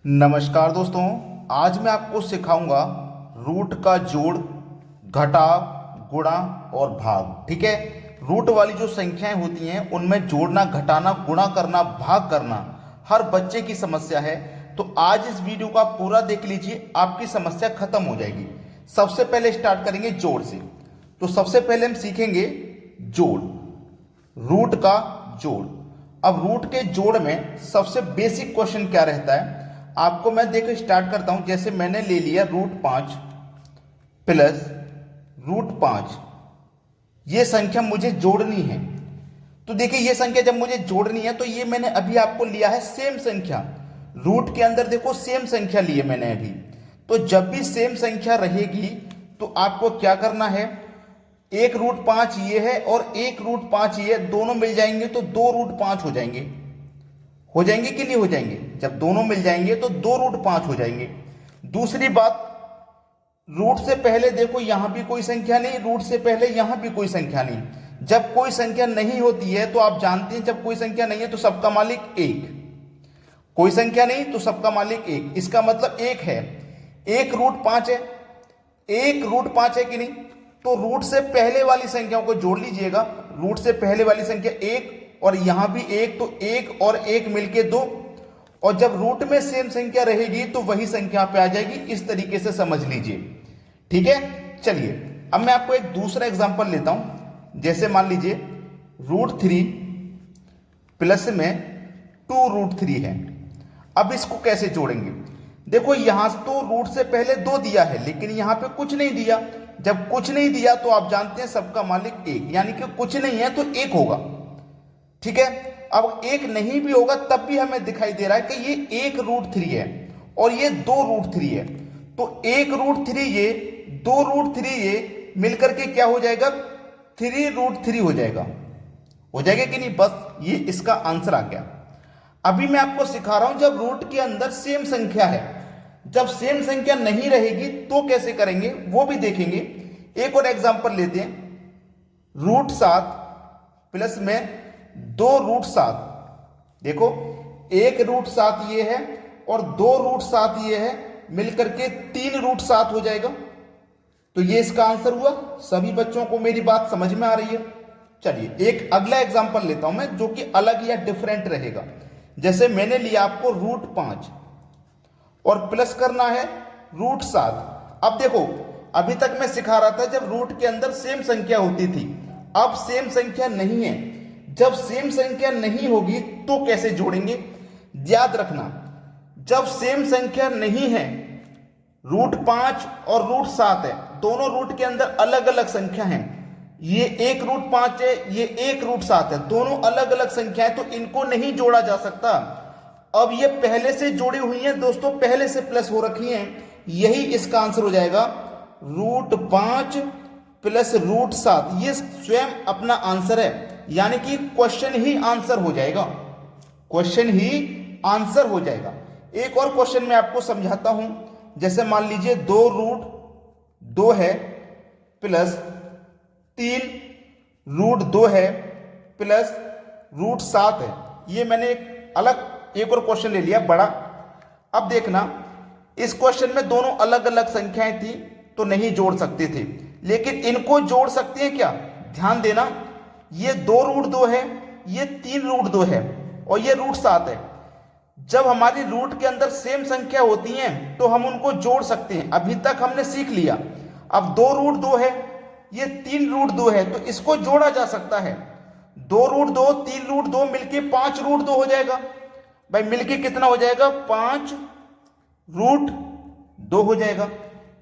नमस्कार दोस्तों। आज मैं आपको सिखाऊंगा रूट का जोड़, घटाव, गुणा और भाग। ठीक है। रूट वाली जो संख्याएं होती हैं उनमें जोड़ना, घटाना, गुणा करना, भाग करना हर बच्चे की समस्या है। तो आज इस वीडियो को आप पूरा देख लीजिए, आपकी समस्या खत्म हो जाएगी। सबसे पहले स्टार्ट करेंगे जोड़ से। तो सबसे पहले हम सीखेंगे जोड़, रूट का जोड़। अब रूट के जोड़ में सबसे बेसिक क्वेश्चन क्या रहता है, आपको मैं देखो स्टार्ट करता हूं। जैसे मैंने ले लिया √5 प्लस √5, ये संख्या मुझे जोड़नी है। तो देखिए ये संख्या जब मुझे जोड़नी है तो ये मैंने अभी आपको लिया है सेम संख्या। रूट के अंदर देखो सेम संख्या ली है मैंने अभी। तो जब भी सेम संख्या रहेगी तो आपको क्या करना है, एक √5 ये है और एक √5 ये, दोनों मिल जाएंगे तो 2√5 हो जाएंगे कि नहीं हो जाएंगे। जब दोनों मिल जाएंगे तो 2√5 हो जाएंगे। दूसरी बात, रूट से पहले देखो यहां भी कोई संख्या नहीं, रूट से पहले यहां भी कोई संख्या नहीं। जब कोई संख्या नहीं होती है तो आप जानते हैं जब कोई संख्या नहीं है तो सबका मालिक एक, कोई संख्या नहीं तो सबका मालिक एक। इसका मतलब एक है, एक √5 है, एक √5 है कि नहीं। तो रूट से पहले वाली संख्याओं को जोड़ लीजिएगा। रूट से पहले वाली संख्या एक और यहां भी एक, तो एक और एक मिलके 2। और जब रूट में सेम संख्या रहेगी तो वही संख्या पे आ जाएगी। इस तरीके से समझ लीजिए। ठीक है। चलिए अब मैं आपको एक दूसरा एग्जांपल लेता हूं। जैसे मान लीजिए √3 प्लस में 2√3 है। अब इसको कैसे जोड़ेंगे, देखो यहां तो रूट से पहले 2 दिया है लेकिन यहां पे कुछ नहीं दिया। जब कुछ नहीं दिया तो आप जानते हैं सबका मालिक एक, यानी कि कुछ नहीं है तो एक होगा। ठीक है। अब एक नहीं भी होगा तब भी हमें दिखाई दे रहा है कि ये एक √3 है और ये 2√3 है। तो एक √3 ये, 2√3 ये मिलकर के क्या हो जाएगा, 3√3 हो जाएगा। हो जाएगा कि नहीं। बस ये इसका आंसर आ गया। अभी मैं आपको सिखा रहा हूं जब रूट के अंदर सेम संख्या है, जब सेम संख्या नहीं रहेगी तो कैसे करेंगे वो भी देखेंगे। एक और एग्जांपल लेते हैं, √7 प्लस में 2√7। देखो एक √7 ये है और 2√7 ये है, मिलकर के 3√7 हो जाएगा। तो ये इसका आंसर हुआ। सभी बच्चों को मेरी बात समझ में आ रही है। चलिए एक अगला एग्जांपल लेता हूं मैं जो कि अलग या डिफरेंट रहेगा। जैसे मैंने लिया आपको √5 और प्लस करना है √7। अब देखो अभी तक मैं सिखा रहा था जब रूट के अंदर सेम संख्या होती थी, अब सेम संख्या नहीं है। जब सेम संख्या नहीं होगी तो कैसे जोड़ेंगे, याद रखना जब सेम संख्या नहीं है, √5 और √7 है, दोनों रूट के अंदर अलग अलग संख्या है। ये एक √5 है, ये एक √7 है, दोनों अलग अलग संख्या है तो इनको नहीं जोड़ा जा सकता। अब ये पहले से जुड़ी हुई हैं दोस्तों, पहले से प्लस हो रखी हैं, यही इसका आंसर हो जाएगा। √5 प्लस √7 ये स्वयं अपना आंसर है, यानी कि क्वेश्चन ही आंसर हो जाएगा। क्वेश्चन ही आंसर हो जाएगा। एक और क्वेश्चन मैं आपको समझाता हूं। जैसे मान लीजिए 2√2 है प्लस 3√2 है प्लस √7 है। ये मैंने एक और क्वेश्चन ले लिया बड़ा। अब देखना इस क्वेश्चन में दोनों अलग अलग संख्याएं थी तो नहीं जोड़ सकते थे, लेकिन इनको जोड़ सकते हैं क्या। ध्यान देना, ये 2√2 है, ये 3√2 है और ये √7 है। जब हमारी रूट के अंदर सेम संख्या होती हैं तो हम उनको जोड़ सकते हैं, अभी तक हमने सीख लिया। अब 2√2 है, ये 3√2 है तो इसको जोड़ा जा सकता है। 2√2 3√2 मिलके 5√2 हो जाएगा। भाई मिलके कितना हो जाएगा, 5√2 हो जाएगा।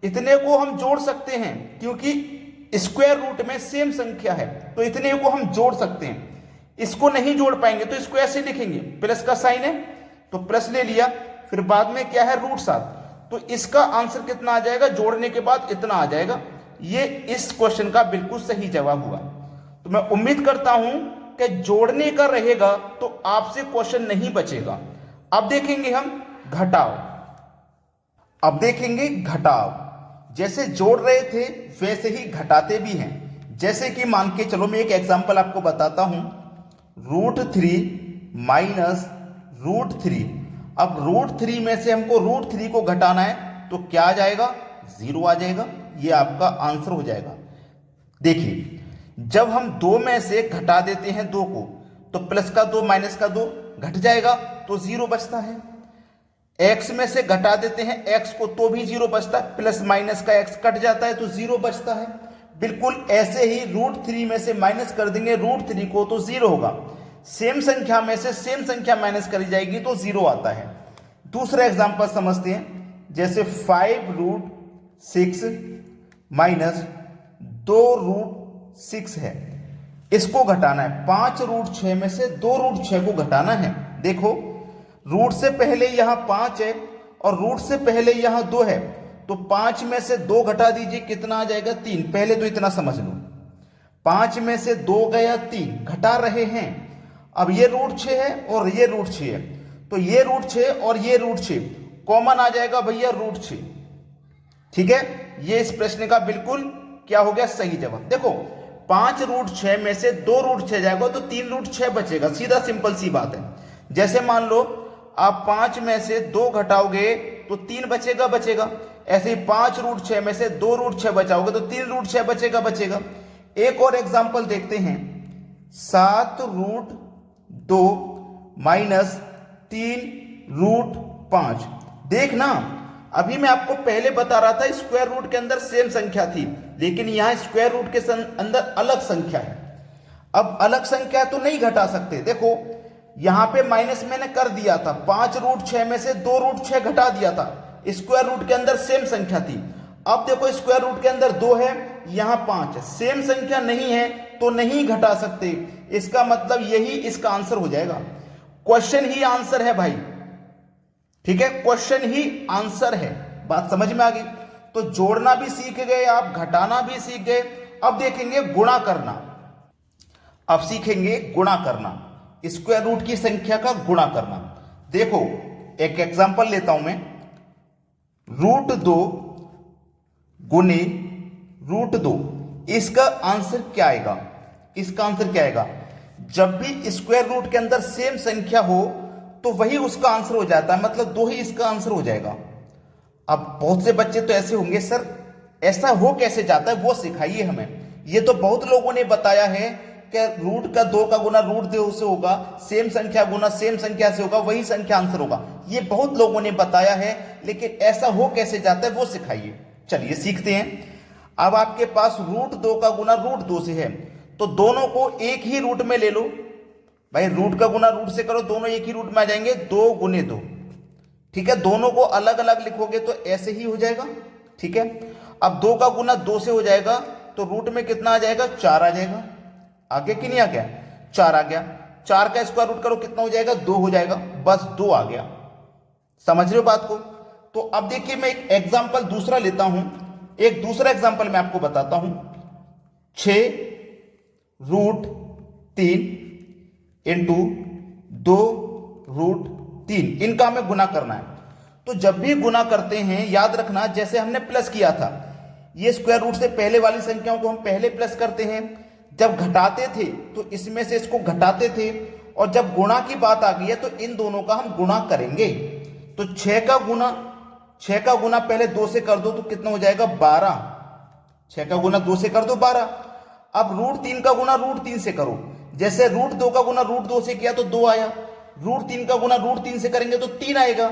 इतने को हम जोड़ सकते हैं क्योंकि स्क्वायर रूट में सेम संख्या है तो इतने को हम जोड़ सकते हैं। इसको नहीं जोड़ पाएंगे तो इसको ऐसे लिखेंगे, प्लस का साइन है तो प्लस ले लिया, फिर बाद में क्या है √7। तो इसका आंसर कितना आ जाएगा, जोड़ने के बाद इतना आ जाएगा। ये इस क्वेश्चन का बिल्कुल सही जवाब हुआ। तो मैं उम्मीद करता हूं कि जोड़ने का रहेगा तो आपसे क्वेश्चन नहीं बचेगा। अब देखेंगे हम घटाव। अब देखेंगे घटाव। जैसे जोड़ रहे थे वैसे ही घटाते भी हैं। जैसे कि मान के चलो मैं एक एग्जांपल आपको बताता हूं, √3 माइनस √3। अब √3 में से हमको √3 को घटाना है तो क्या आ जाएगा, 0 आ जाएगा। ये आपका आंसर हो जाएगा। देखिए, जब हम 2 में से घटा देते हैं 2 को तो प्लस का 2 माइनस का 2 घट जाएगा तो 0 बचता है। x में से घटा देते हैं x को तो भी 0 बचता है, प्लस माइनस का x कट जाता है तो 0 बचता है। बिल्कुल ऐसे ही √3 में से माइनस कर देंगे √3 को तो 0 होगा। सेम संख्या में से सेम संख्या माइनस करी जाएगी तो 0 आता है। दूसरा एग्जांपल समझते हैं, जैसे 5√6 माइनस 2√6 है, इसको घटाना है। 5√6 में से 2√6 को घटाना है। देखो, रूट से पहले यहां 5 है और रूट से पहले यहां 2 है, तो 5 में से 2 घटा दीजिए, कितना आ जाएगा, 3। पहले तो इतना समझ लो, 5 में से 2 गया 3, घटा रहे हैं। अब ये √6 है और ये √6 है, तो ये √6 और ये √6 कॉमन आ जाएगा भैया, √6। ठीक है, ये इस प्रश्न का बिल्कुल क्या हो गया, सही जवाब। देखो, 5√6 में से 2√6 जाएगा तो 3√6 बचेगा, सीधा सिंपल सी बात है। जैसे मान लो आप 5 में से 2 घटाओगे तो 3 बचेगा। ऐसे ही 5√6 में से 2√6 बचाओगे तो 3√6 बचेगा। एक और एग्जांपल देखते हैं, 7√2 माइनस 3√5। देखना, अभी मैं आपको पहले बता रहा था स्क्वायर रूट के अंदर सेम संख्या थी, लेकिन यहां स्क्वायर रूट के अंदर अलग संख्या है। अब अलग संख्या तो नहीं घटा सकते। देखो, यहां पे माइनस मैंने कर दिया था, 5√6 में से 2√6 घटा दिया था, स्क्वायर रूट के अंदर सेम संख्या थी। अब देखो, स्क्वायर रूट के अंदर 2 है, यहां 5 है, सेम संख्या नहीं है तो नहीं घटा सकते। इसका मतलब यही इसका आंसर हो जाएगा। क्वेश्चन ही आंसर है भाई, ठीक है, क्वेश्चन ही आंसर है। बात समझ में आ गई? तो जोड़ना भी सीख गए आप, घटाना भी सीख गए। अब देखेंगे गुणा करना। अब सीखेंगे गुणा करना, स्क्वायर रूट की संख्या का गुणा करना। देखो, एक एग्जांपल लेता हूं मैं, √2 गुने √2, इसका आंसर क्या आएगा? इसका आंसर क्या आएगा? जब भी स्क्वायर रूट के अंदर सेम संख्या हो तो वही उसका आंसर हो जाता है, मतलब 2 ही इसका आंसर हो जाएगा। अब बहुत से बच्चे तो ऐसे होंगे, सर ऐसा हो कैसे जाता है, वो सिखाइए हमें। ये तो बहुत लोगों ने बताया है कि रूट का 2 का गुना √2 से होगा, सेम संख्या गुना सेम संख्या से होगा, वही संख्या आंसर होगा। ये बहुत लोगों ने बताया है, लेकिन ऐसा हो कैसे जाता है वो सिखाइए। चलिए सीखते हैं। अब आपके पास √2 का गुना √2 से है, तो दोनों को एक ही रूट में ले लो भाई। रूट का गुना रूट से करो, दोनों एक ही रूट में आ जाएंगे, 2 गुने 2। ठीक है, दोनों को अलग अलग लिखोगे तो ऐसे ही हो जाएगा। ठीक है, अब 2 का गुना 2 से हो जाएगा तो रूट में कितना आ जाएगा, 4 आ जाएगा। आगे कि नहीं आ गया, 4 आ गया। 4 का स्क्वायर रूट करो, कितना हो जाएगा, 2 हो जाएगा, बस 2 आ गया। समझ रहे हो बात को? तो अब देखिए, मैं एक एग्जांपल दूसरा लेता हूं, एक दूसरा एग्जांपल मैं आपको बताता हूं। 6√3 इंटू 2√3, इनका हमें गुना करना है। तो जब भी गुना करते हैं, याद रखना, जैसे हमने प्लस किया था, ये स्क्वायर रूट से पहले वाली संख्याओं को हम पहले प्लस करते हैं। जब घटाते थे तो इसमें से इसको घटाते थे, और जब गुणा की बात आ गई है तो इन दोनों का हम गुणा करेंगे। तो 6 का गुना पहले 2 से कर दो तो कितना हो जाएगा, 12। 6 का गुना 2 से कर दो, 12। अब √3 का गुना √3 से करो। जैसे √2 का गुना √2 से किया तो 2 आया, √3 का गुना √3 से करेंगे तो 3 आएगा,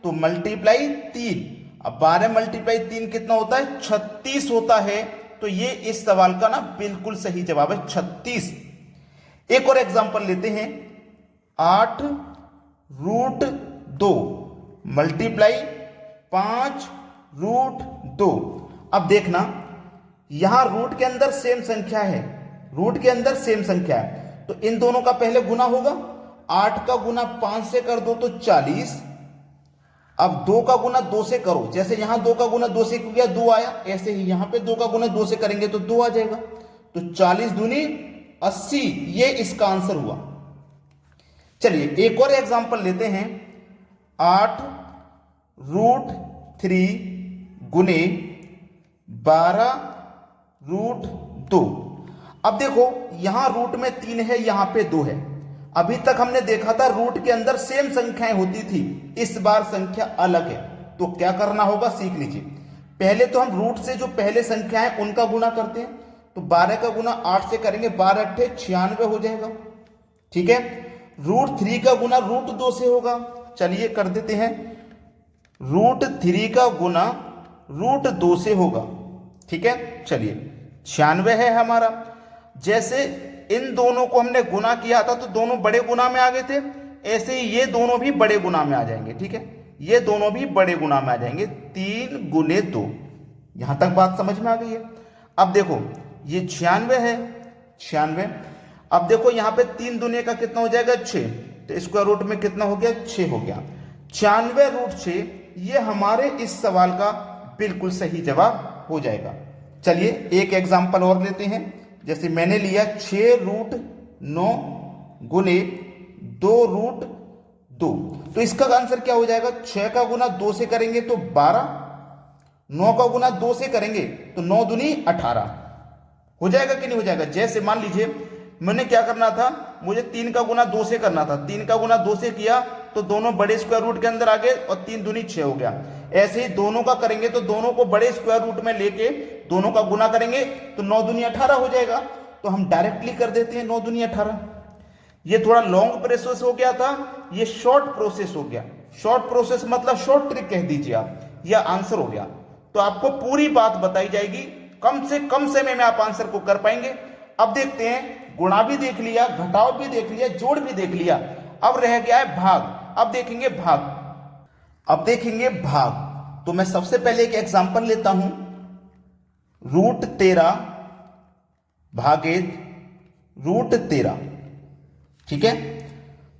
तो मल्टीप्लाई 3। अब 12 मल्टीप्लाई 3 कितना होता है, 36 होता है। तो ये इस सवाल का ना बिल्कुल सही जवाब है, 36। एक और एग्जांपल लेते हैं, 8√2 मल्टीप्लाई 5√2। अब देखना, यहां रूट के अंदर सेम संख्या है, रूट के अंदर सेम संख्या है, तो इन दोनों का पहले गुना होगा। 8 का गुना 5 से कर दो तो 40। अब 2 का गुना 2 से करो, जैसे यहां 2 का गुना 2 से किया 2 आया, ऐसे ही यहां पे 2 का गुना 2 से करेंगे तो 2 आ जाएगा। तो 40 दूनी 80, ये इसका आंसर हुआ। चलिए एक और एग्जांपल लेते हैं, 8√3 गुने 12√2। अब देखो, यहां रूट में 3 है, यहां पे 2 है, अभी तक हमने देखा था रूट के अंदर सेम संख्याएं होती थी, इस बार संख्या अलग है। तो क्या करना होगा सीख लीजिए। पहले तो हम रूट से जो पहले संख्या है उनका गुणा करते हैं। तो 12 का गुना 8 से करेंगे, 12 अट्ठे 96 हो जाएगा। ठीक है। रूट 3 का गुना रूट 2 से होगा। चलिए कर देते हैं। रूट 3 का गुना रूट 2 से होगा। ठीक है, चलिए 96 है हमारा। जैसे इन दोनों को हमने गुना किया था तो दोनों बड़े गुना में आ गए थे, ऐसे ही ये दोनों भी बड़े गुना में आ जाएंगे। ठीक है, ये दोनों भी बड़े गुना में आ जाएंगे। 3 गुने 2, यहां तक बात समझ में आ गई है। अब देखो ये 96 है, 96। अब देखो यहां पे 3 दुनिया का कितना हो जाएगा 6, तो स्क्वायर रूट में कितना हो गया 6 हो गया। 96 रूट 6 ये हमारे इस सवाल का बिल्कुल सही जवाब हो जाएगा। चलिए एक एग्जांपल और लेते हैं। जैसे मैंने लिया 6 रूट 9 गुने 2 रूट 2, तो इसका आंसर क्या हो जाएगा? 6 का गुना 2 से करेंगे तो 12, 9 का गुना 2 से करेंगे तो 9 दूनी 18 हो जाएगा कि नहीं हो जाएगा? जैसे मान लीजिए मैंने क्या करना था, मुझे 3 का गुना 2 से करना था, 3 का गुना 2 से किया तो दोनों बड़े स्क्वायर रूट के अंदर आ गए और 3 दूनी 6 हो गया। ऐसे ही दोनों का करेंगे तो दोनों को बड़े स्क्वायर रूट में लेके दोनों का गुना करेंगे तो 9 दूनी 18 हो जाएगा। तो हम डायरेक्टली कर देते हैं 9 दूनी 18। ये थोड़ा लॉन्ग प्रोसेस हो गया था, ये शॉर्ट प्रोसेस हो गया। शॉर्ट प्रोसेस मतलब शॉर्ट ट्रिक कह दीजिए आप, यह आंसर हो गया। तो आपको पूरी बात बताई जाएगी, कम से कम समय में आप आंसर को कर पाएंगे। अब देखते हैं, गुणा भी देख लिया, घटाव भी देख लिया, जोड़ भी देख लिया, अब रह गया है भाग। अब देखेंगे भाग। अब देखेंगे भाग। तो मैं सबसे पहले एक एग्जांपल लेता हूं, रूट 13 भागित रूट 13। ठीक है,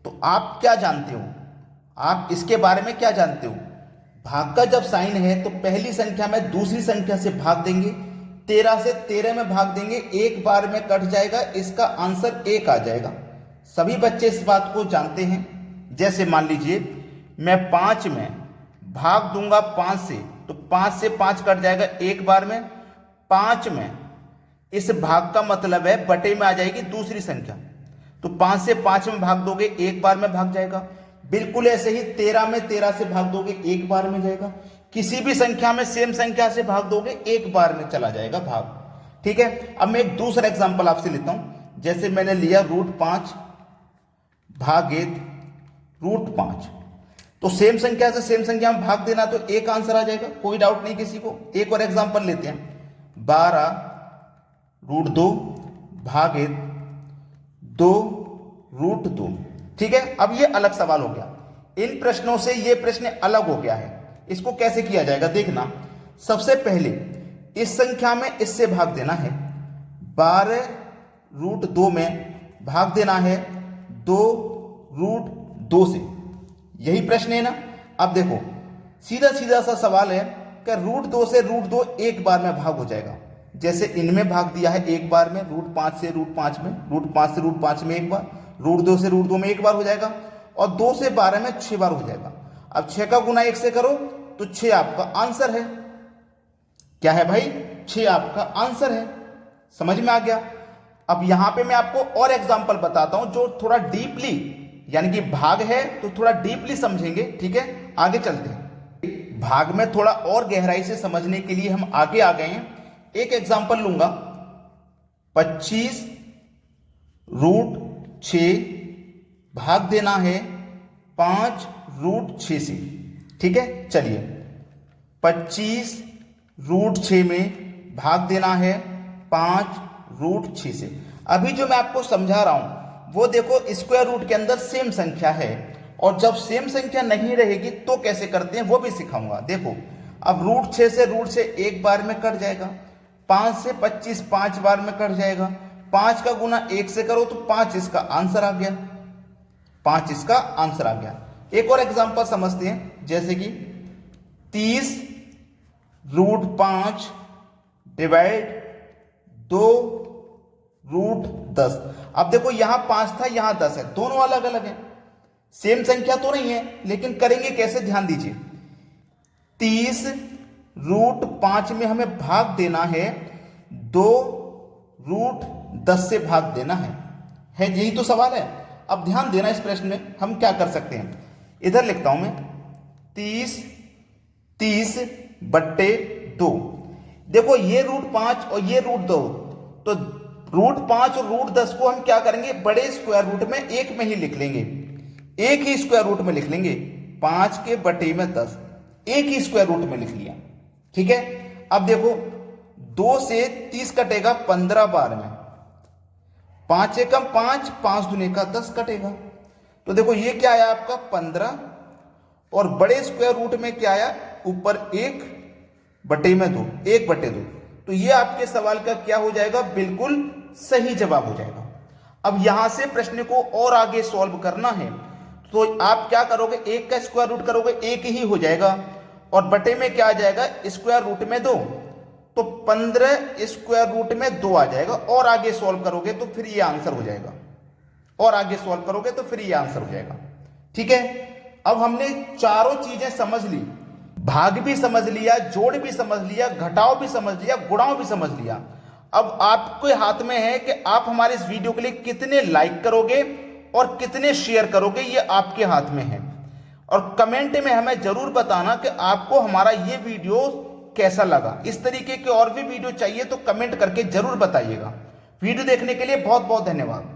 तो आप क्या जानते हो, आप इसके बारे में क्या जानते हो? भाग का जब साइन है तो पहली संख्या में दूसरी संख्या से भाग देंगे, 13 से 13 में भाग देंगे, एक बार में कट जाएगा, इसका आंसर 1 आ जाएगा। सभी बच्चे इस बात को जानते हैं। जैसे मान लीजिए मैं 5 में भाग दूंगा 5 से, तो 5 से 5 कट जाएगा एक बार में। 5 में इस भाग का मतलब है बटे में आ जाएगी दूसरी संख्या, तो 5 से 5 में भाग दोगे एक बार में भाग जाएगा। बिल्कुल ऐसे ही 13 में 13 से भाग दोगे एक बार में जाएगा। किसी भी संख्या में सेम संख्या से भाग दोगे एक बार में चला जाएगा भाग। ठीक है, अब मैं एक दूसरा एग्जांपल आपसे लेता हूं। जैसे मैंने लिया रूट 5 भागित रूट 5, तो सेम संख्या से सेम संख्या में भाग देना तो एक आंसर आ जाएगा, कोई डाउट नहीं किसी को। एक और एग्जांपल लेते हैं, 12 रूट 2 भागित 2 रूट 2। ठीक है, अब ये अलग सवाल हो गया। इन प्रश्नों से ये प्रश्न अलग हो गया है। इसको कैसे किया जाएगा देखना। सबसे पहले इस संख्या में इससे भाग देना है, 12 रूट 2 में भाग देना है 2 रूट 2 से। यही प्रश्न है ना। अब देखो सीधा सीधा सा सवाल है कि रूट 2 से रूट 2 एक बार में भाग हो जाएगा। जैसे इनमें भाग दिया है एक बार में, रूट 5 से रूट 5 में, रूट 5 से रूट 5 में एक बार, रूट 2 से रूट 2 में एक बार हो जाएगा, और 2 से 12 में 6 बार हो जाएगा। अब 6 का गुना 1 से करो तो 6 आपका आंसर है। क्या है भाई? 6 आपका आंसर है। समझ में आ गया। अब यहां पे मैं आपको और एग्जांपल बताता हूं जो थोड़ा डीपली, यानी कि भाग है तो थोड़ा डीपली समझेंगे। ठीक है, आगे चलते हैं। भाग में थोड़ा और गहराई से समझने के लिए हम आगे आ गए हैं। एक एग्जांपल लूंगा, 25 रूट 6 भाग देना है 5 रूट 6 से। ठीक है, चलिए 25 रूट 6 में भाग देना है 5 रूट 6 से। अभी जो मैं आपको समझा रहा हूं वो देखो, स्क्वायर रूट के अंदर सेम संख्या है, और जब सेम संख्या नहीं रहेगी तो कैसे करते हैं वो भी सिखाऊंगा। देखो अब रूट 6 से रूट 6 एक बार में कट जाएगा, 5 से 25 5 बार में कट जाएगा, 5 का गुना 1 से करो तो 5 इसका आंसर आ गया, 5 इसका आंसर आ गया। एक और एग्जांपल समझते हैं, जैसे कि 30 रूट 5 डिवाइड 2 रूट 10। अब देखो यहां 5 था, यहां 10 है, दोनों अलग अलग है, सेम संख्या तो नहीं है, लेकिन करेंगे कैसे ध्यान दीजिए। 30 रूट 5 में हमें भाग देना है 2 रूट 10 से भाग देना है यही तो सवाल है। अब ध्यान देना इस प्रश्न में हम क्या कर सकते हैं। इधर लिखता हूं मैं 30/2। देखो ये √5 और ये √2, तो √5 और √10 को हम क्या करेंगे, बड़े स्क्वायर रूट में एक में ही लिख लेंगे, एक ही स्क्वायर रूट में लिख लेंगे। 5/10 एक ही स्क्वायर रूट में लिख लिया, ठीक है। अब देखो 2 से 30 कटेगा 15 बार में, 5 एकम 5, 5 दूनी का 10 कटेगा। तो देखो ये क्या आया आपका 15, और बड़े स्क्वायर रूट में क्या आया, ऊपर 1/2, 1/2। तो ये आपके सवाल का क्या हो जाएगा, बिल्कुल सही जवाब हो जाएगा। अब यहां से प्रश्न को और आगे सॉल्व करना है, तो आप क्या करोगे, 1 का स्क्वायर रूट करोगे 1 ही हो जाएगा, और बटे में क्या आ जाएगा, स्क्वायर रूट में 2, तो 15 स्क्वायर रूट में 2 आ जाएगा। और आगे सॉल्व करोगे तो फिर ये आंसर हो जाएगा, और आगे सॉल्व करोगे तो फिर ये आंसर हो जाएगा, ठीक है। अब हमने चारों चीजें समझ ली, भाग भी समझ लिया, जोड़ भी समझ लिया, घटाव भी समझ लिया, गुणाव भी समझ लिया। अब आपके हाथ में है कि आप हमारे इस वीडियो के लिए कितने लाइक करोगे और कितने शेयर करोगे, ये आपके हाथ में है। और कमेंट में हमें जरूर बताना कि आपको हमारा ये वीडियो कैसा लगा। इस तरीके के और भी वीडियो चाहिए तो कमेंट करके जरूर बताइएगा। वीडियो देखने के लिए बहुत बहुत धन्यवाद।